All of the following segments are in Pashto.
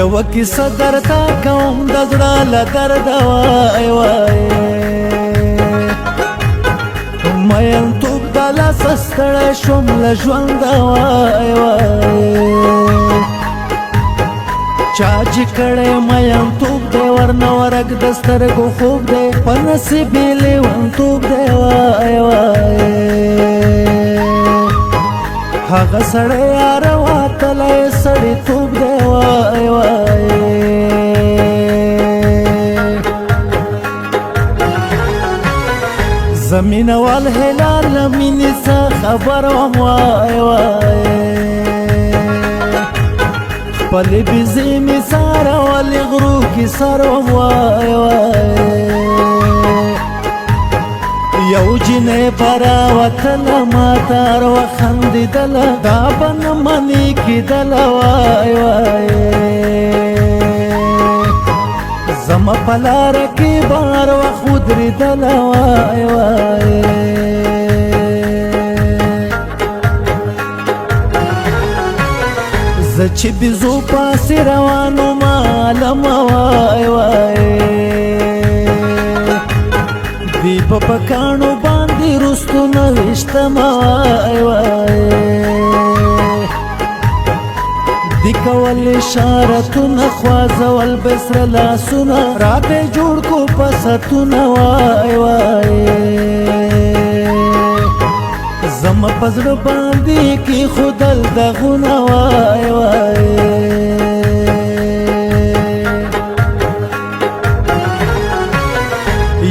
یو کیسه درته کوم د زړه له درده وای وای مینتوب د لاسه ستړی شوم له ژونده وای وای چا چې کړی مینتوب دی ورنه ورک د سترګو خوب دی په نصیب یې لیونتوب دی وای وای هغه سړی یاره وتلی سړیتوب دی وای وای زمینه وال هلال له مینې څه خبر وم وای وای خپلې بېزې مې څارولې غرو کې سر وم وای وای یو جنې به راوتله ماته هر وخت خندېدله دا به نه منې کېدله وای وای زما په لاره کې به هر وخت ودرېدله وای وای زه چې بېزو پاسې روان وم عالمه وای وای دی په پکاڼو باندې رستونه ویشتمه وای وای دی کول اشارتونه خوازول بسره لاسونه راته جوړ کو پستونه وای وای زما په زړه باندې کېښودل دغونه وای وای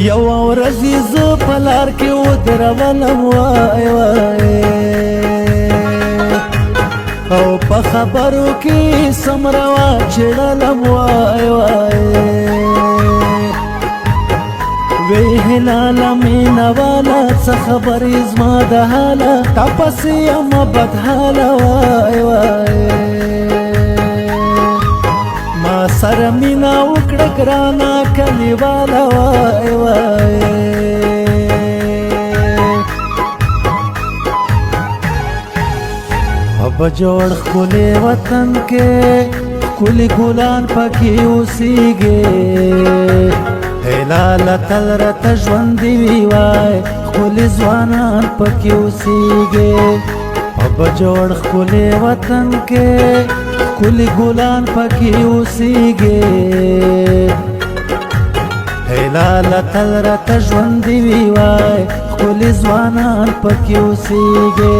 یو ورځ یې زه په لار کې ودرولم وای وای او په خبرو کې سمره واچړلم وای وای وی هلاله مینه واله څه خبرې زما د حاله تا پسې یمه بدحاله وای وای ما سره مینه وکړه ګرانه کلیواله وای وای اب جوړ ښکلي وطن کې ښکلي ګلان پکې اوسېږي هلاله تل راته ژوندي وي وای ښکلي ځوانان پکې اوسېږي اب جوړ ښکلي وطن کې ښکلي ګلان پکې اوسېږي هلاله تل راته ژوندي وي وای ښکلي ځوانان پکې اوسېږي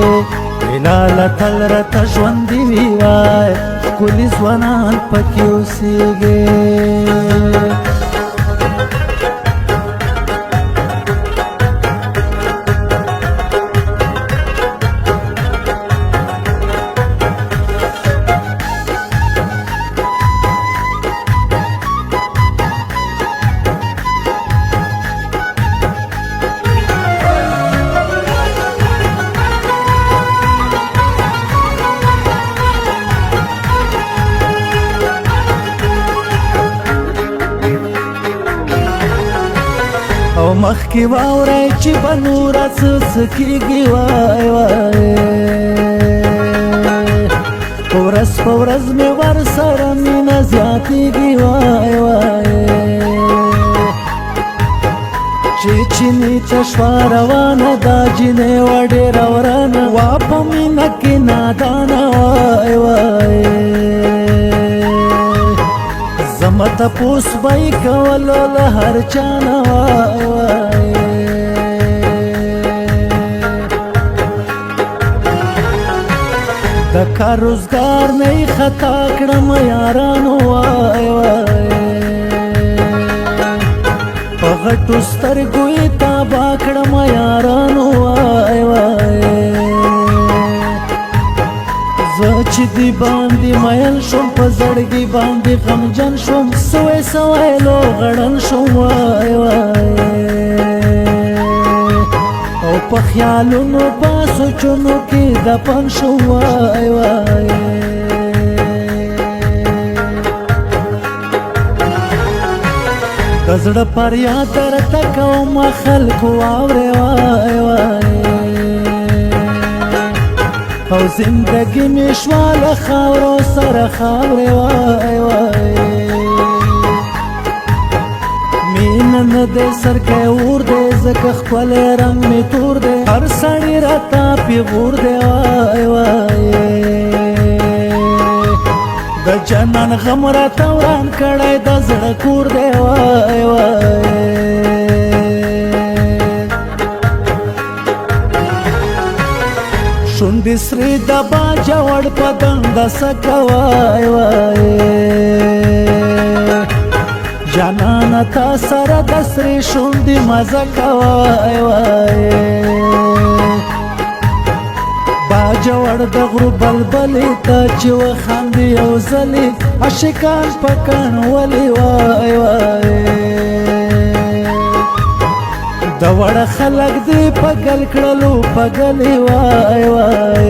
هلاله تل راته ژوندي وي وای ښکلي ځوانان پکې اوسېږي او مخکې واورئ چې به نوره څه کېږي وای وای ورځ په ورځ مې ورسره مینه زیاتېږي وای وای چې چینې ته شوه روانه دا جینۍ وه ډېره ورانه وا په مینه کې نادانه وای وای زما تپوس به یې کولو له هر چا نه وای وای د کار روزګار نه یې خطا کړم یارانو وای وای په غټو سترګو یې تابا کړم یارانو وای وای زه چې دی باندې مایل شوم په زړګي باندې غمجن شوم سوی سوی لوغړن شوم وای وای او په خیالونو په سوچونو کې دفن شوم وای وای د زړه فریاد درته کوم خلکو واورئ وای وای او زندگی می شواله خاورو سره خاورې وای وای مینه نه دی سرکی اور دی ځکه ښکلی رنګ می تور دی هر سړی راته پیغور دی وای وای د جنان غم راته وران کړی د زړه کور دی وای وای شونډې سرې د باجوړ په دنده سکه وای وای جانانه تا سره د سرې شونډې مزه که وای وای باجوړ د غرو بلبلې ته چې وخاندي یو ځلې عاشقان په کاڼ ولې وای وای د وړه خلک دې په ګل کړلو په ګلې وای وای